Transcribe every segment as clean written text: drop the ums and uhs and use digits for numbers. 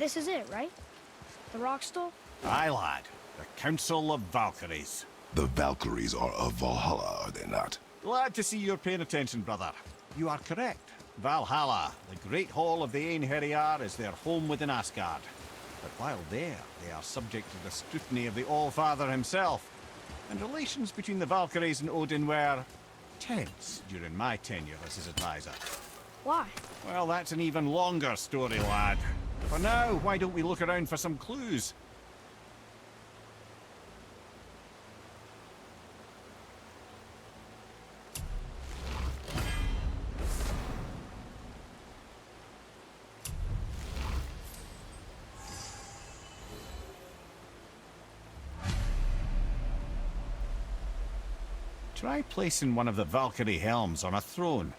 This is it, right? The rock stall? Aye, lad. The Council of Valkyries. The Valkyries are of Valhalla, are they not? Glad to see you're paying attention, brother. You are correct. Valhalla, the great hall of the Einherjar, is their home within Asgard. But while there, they are subject to the scrutiny of the All-Father himself. And relations between the Valkyries and Odin were tense during my tenure as his advisor. Why? Well, that's an even longer story, lad. For now, why don't we look around for some clues? Try placing one of the Valkyrie helms on a throne.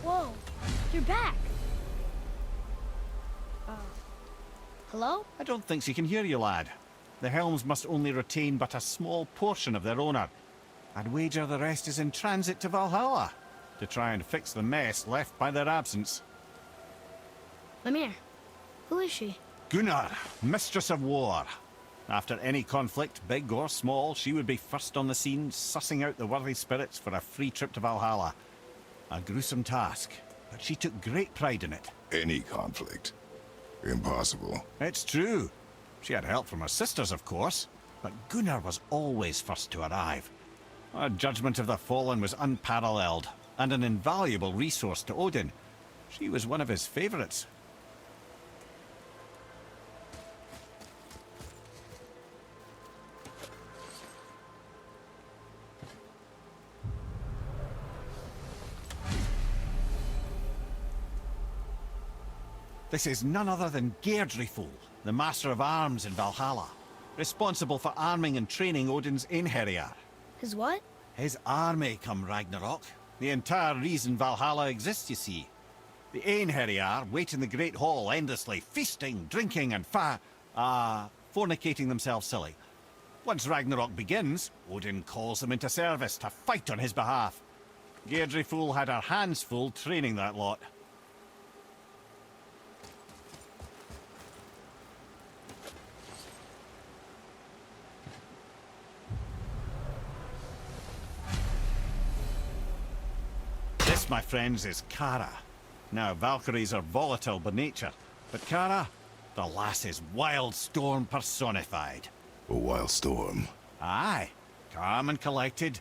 Whoa, you're back. Hello? I don't think she can hear you, lad. The helms must only retain but a small portion of their owner. I'd wager the rest is in transit to Valhalla to try and fix the mess left by their absence. Lemire, who is she? Gunnar, Mistress of War. After any conflict, big or small, she would be first on the scene, sussing out the worthy spirits for a free trip to Valhalla. A gruesome task, but she took great pride in it. Any conflict. Impossible. It's true. She had help from her sisters, of course, but Gunnar was always first to arrive. Her judgment of the fallen was unparalleled, and an invaluable resource to Odin. She was one of his favorites. This is none other than Geirdriful, the Master of Arms in Valhalla, responsible for arming and training Odin's Einherjar. His what? His army come Ragnarok. The entire reason Valhalla exists, you see. The Einherjar wait in the Great Hall endlessly, feasting, drinking, and fornicating themselves silly. Once Ragnarok begins, Odin calls them into service to fight on his behalf. Geirdriful had her hands full training that lot. This, my friends, is Kara. Now, Valkyries are volatile by nature, but Kara, the lass is wild storm personified. A wild storm. Aye, calm and collected.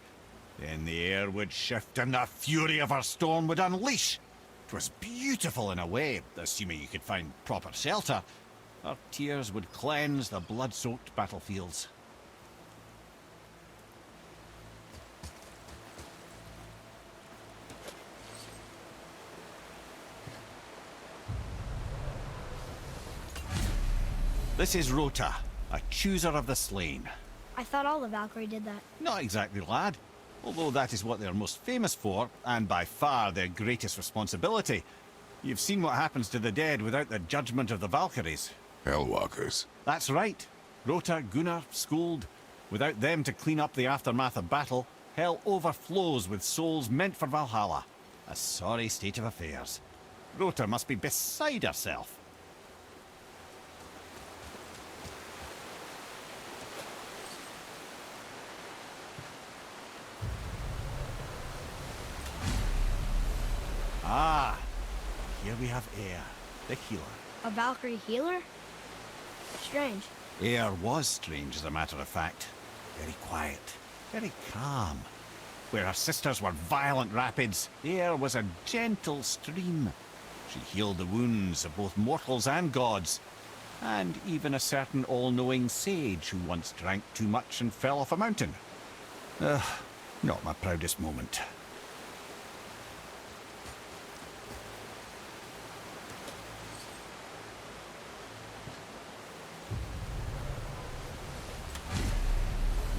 Then the air would shift and the fury of her storm would unleash. 'Twas beautiful in a way, assuming you could find proper shelter. Her tears would cleanse the blood-soaked battlefields. This is Rota, a chooser of the slain. I thought all the Valkyrie did that. Not exactly, lad. Although that is what they're most famous for, and by far their greatest responsibility. You've seen what happens to the dead without the judgment of the Valkyries. Hellwalkers. That's right. Rota, Gunnar, Skuld. Without them to clean up the aftermath of battle, hell overflows with souls meant for Valhalla. A sorry state of affairs. Rota must be beside herself. Ah, here we have Air, the healer. A Valkyrie healer? Strange. Air was strange, as a matter of fact. Very quiet, very calm. Where her sisters were violent rapids, Air was a gentle stream. She healed the wounds of both mortals and gods, and even a certain all-knowing sage who once drank too much and fell off a mountain. Not my proudest moment.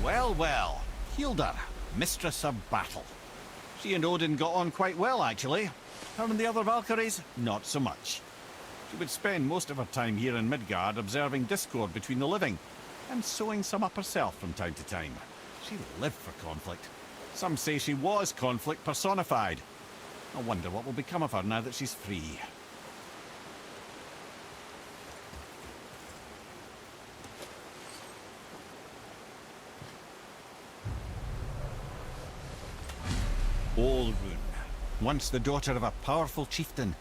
Well, well, Hilda, mistress of battle. She and Odin got on quite well, actually. Her and the other Valkyries, not so much. She would spend most of her time here in Midgard observing discord between the living, and sewing some up herself from time to time. She lived for conflict. Some say she was conflict personified. I wonder what will become of her now that she's free. Olrun, once the daughter of a powerful chieftain,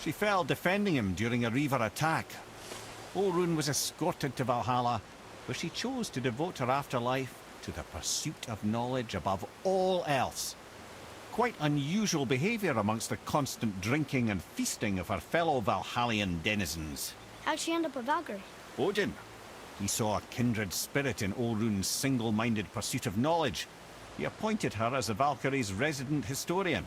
she fell defending him during a Reaver attack. Olrun was escorted to Valhalla, where she chose to devote her afterlife to the pursuit of knowledge above all else. Quite unusual behavior amongst the constant drinking and feasting of her fellow Valhallian denizens. How'd she end up a Valkyrie? Odin. He saw a kindred spirit in Olrun's single-minded pursuit of knowledge. He appointed her as the Valkyrie's resident historian.